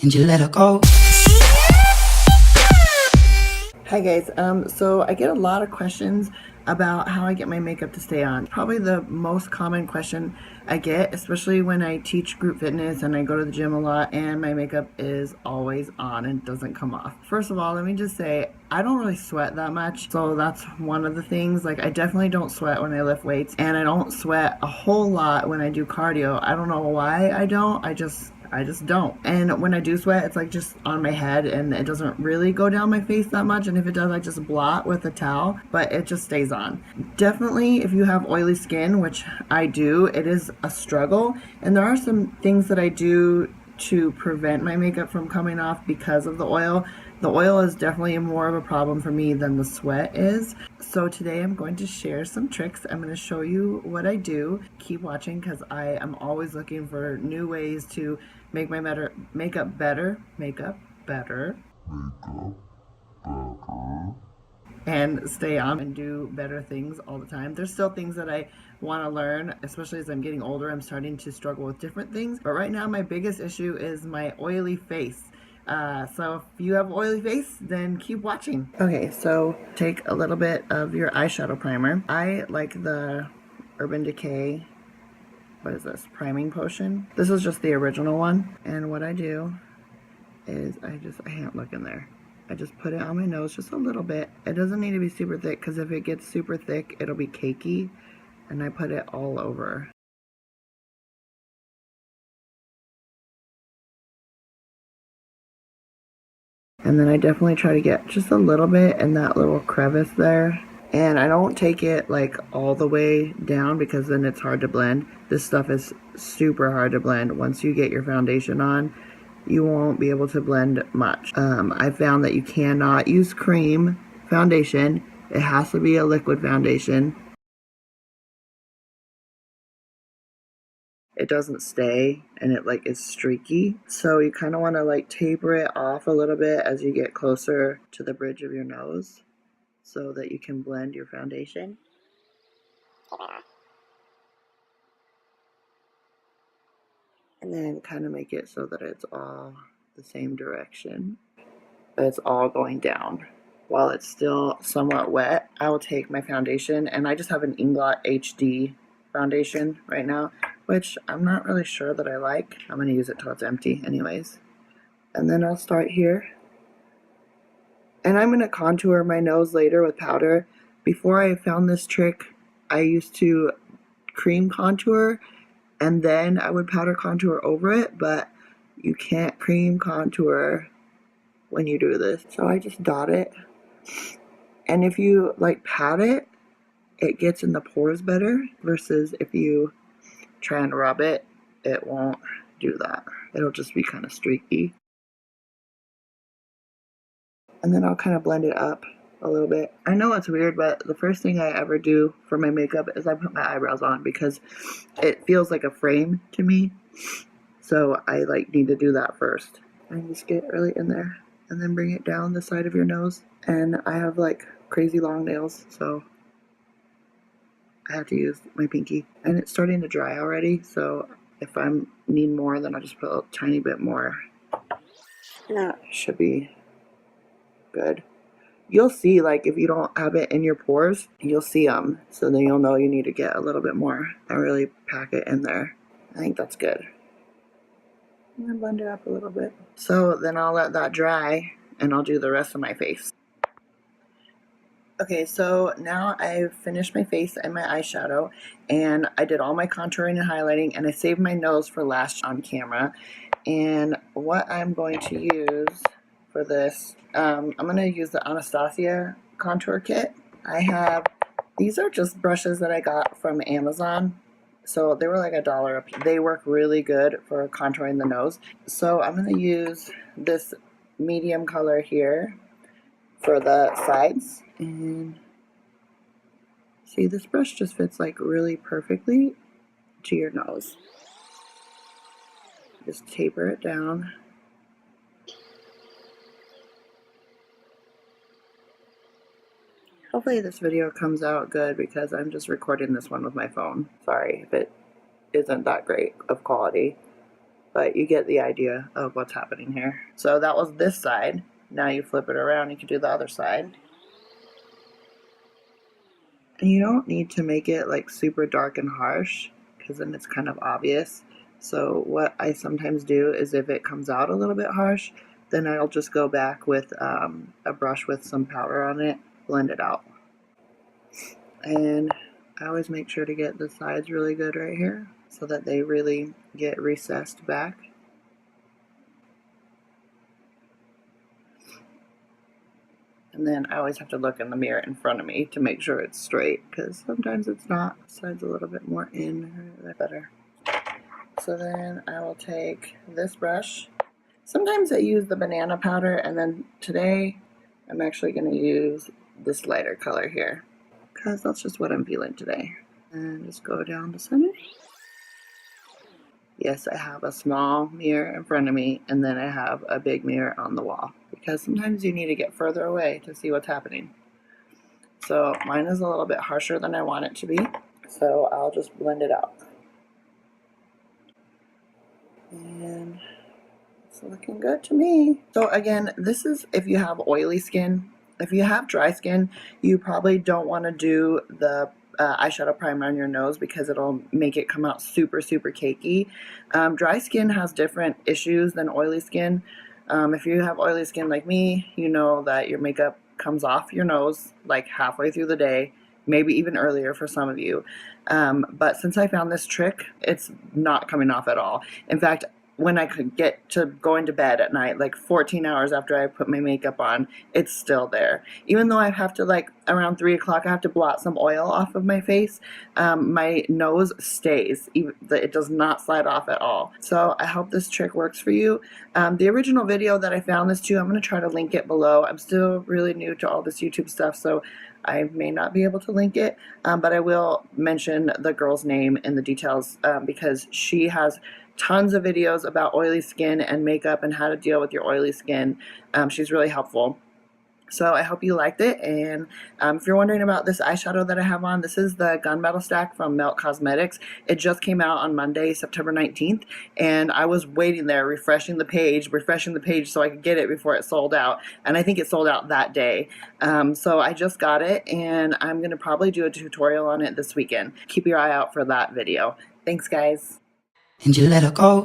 and you let her go. Hi guys, so I get a lot of questions about how I get my makeup to stay on. Probably the most common question I get, especially when I teach group fitness and I go to the gym a lot and my makeup is always on and doesn't come off. First of all, let me just say, I don't really sweat that much, so that's one of the things. Like, I definitely don't sweat when I lift weights, and I don't sweat a whole lot when I do cardio. I don't know why I don't, I just don't. And when I do sweat, it's like just on my head and it doesn't really go down my face that much. And if it does, I just blot with a towel, but it just stays on. Definitely, if you have oily skin, which I do, it is a struggle. And there are some things that I do to prevent my makeup from coming off because of the oil. The oil is definitely more of a problem for me than the sweat is. So today I'm going to share some tricks. I'm going to show you what I do. Keep watching because I am always looking for new ways to make my makeup better, and stay on and do better things all the time. There's still things that I want to learn, especially as I'm getting older. I'm starting to struggle with different things, but right now my biggest issue is my oily face. So if you have oily face, then keep watching. Okay, so take a little bit of your eyeshadow primer. I like the Urban Decay, what is this, priming potion. This is just the original one, and what I do is I can't look in there. I just put it on my nose just a little bit. It doesn't need to be super thick because if it gets super thick, it'll be cakey, and I put it all over. And then I definitely try to get just a little bit in that little crevice there. And I don't take it like all the way down because then it's hard to blend. This stuff is super hard to blend. Once you get your foundation on, you won't be able to blend much. I found that you cannot use cream foundation. It has to be a liquid foundation. It doesn't stay and it like is streaky. So you kind of want to like taper it off a little bit as you get closer to the bridge of your nose so that you can blend your foundation. And then kind of make it so that it's all the same direction. It's all going down. While it's still somewhat wet, I will take my foundation, and I just have an Inglot HD foundation right now, which I'm not really sure that I like. I'm going to use it till it's empty anyways. And then I'll start here. And I'm going to contour my nose later with powder. Before I found this trick, I used to cream contour, and then I would powder contour over it, but you can't cream contour when you do this. So I just dot it. And if you like pat it, it gets in the pores better versus if you try and rub it, it won't do that. It'll just be kind of streaky. And then I'll kind of blend it up a little bit. I know it's weird, but the first thing I ever do for my makeup is I put my eyebrows on because it feels like a frame to me. So I like need to do that first. And just get really in there and then bring it down the side of your nose. And I have like crazy long nails, so I have to use my pinky. And it's starting to dry already, so if I need more, then I'll just put a tiny bit more. That should be good. You'll see, like, if you don't have it in your pores, you'll see them, so then you'll know you need to get a little bit more and really pack it in there. I think that's good. And then blend it up a little bit. So then I'll let that dry, and I'll do the rest of my face. Okay, so now I've finished my face and my eyeshadow, and I did all my contouring and highlighting, and I saved my nose for last on camera. And what I'm going to use for this, I'm going to use the Anastasia contour kit. These are just brushes that I got from Amazon. So they were like $1 a piece. They work really good for contouring the nose. So I'm going to use this medium color here for the sides. And see, this brush just fits like really perfectly to your nose. Just taper it down. Hopefully this video comes out good because I'm just recording this one with my phone. Sorry if it isn't that great of quality. but you get the idea of what's happening here. So that was this side. Now you flip it around, you can do the other side. And you don't need to make it like super dark and harsh, because then it's kind of obvious. So what I sometimes do is if it comes out a little bit harsh, then I'll just go back with a brush with some powder on it, blend it out. And I always make sure to get the sides really good right here so that they really get recessed back. And then I always have to look in the mirror in front of me to make sure it's straight, because sometimes it's not. The side's a little bit more in, better. So then I will take this brush. Sometimes I use the banana powder, and then today I'm actually going to use this lighter color here, because that's just what I'm feeling today. And just go down the center. Yes, I have a small mirror in front of me, and then I have a big mirror on the wall, because sometimes you need to get further away to see what's happening. So mine is a little bit harsher than I want it to be, so I'll just blend it out. And it's looking good to me. So again, this is if you have oily skin. If you have dry skin, you probably don't want to do the eyeshadow primer on your nose, because it'll make it come out super cakey. Dry skin has different issues than oily skin. If you have oily skin like me, you know that your makeup comes off your nose like halfway through the day, maybe even earlier for some of you. But since I found this trick, it's not coming off at all. In fact, when I could get to going to bed at night, like 14 hours after I put my makeup on, it's still there. Even though I have to, like around 3 o'clock, I have to blot some oil off of my face, my nose stays. It does not slide off at all. So I hope this trick works for you. The original video that I found this to, I'm going to try to link it below. I'm still really new to all this YouTube stuff, so I may not be able to link it, but I will mention the girl's name in the details, because she has tons of videos about oily skin and makeup and how to deal with your oily skin. She's really helpful. So I hope you liked it, and if you're wondering about this eyeshadow that I have on, this is the Gunmetal Stack from Melt Cosmetics. It just came out on Monday, September 19th, and I was waiting there, refreshing the page so I could get it before it sold out, and I think it sold out that day. So I just got it, and I'm going to probably do a tutorial on it this weekend. Keep your eye out for that video. Thanks, guys. And you let her go.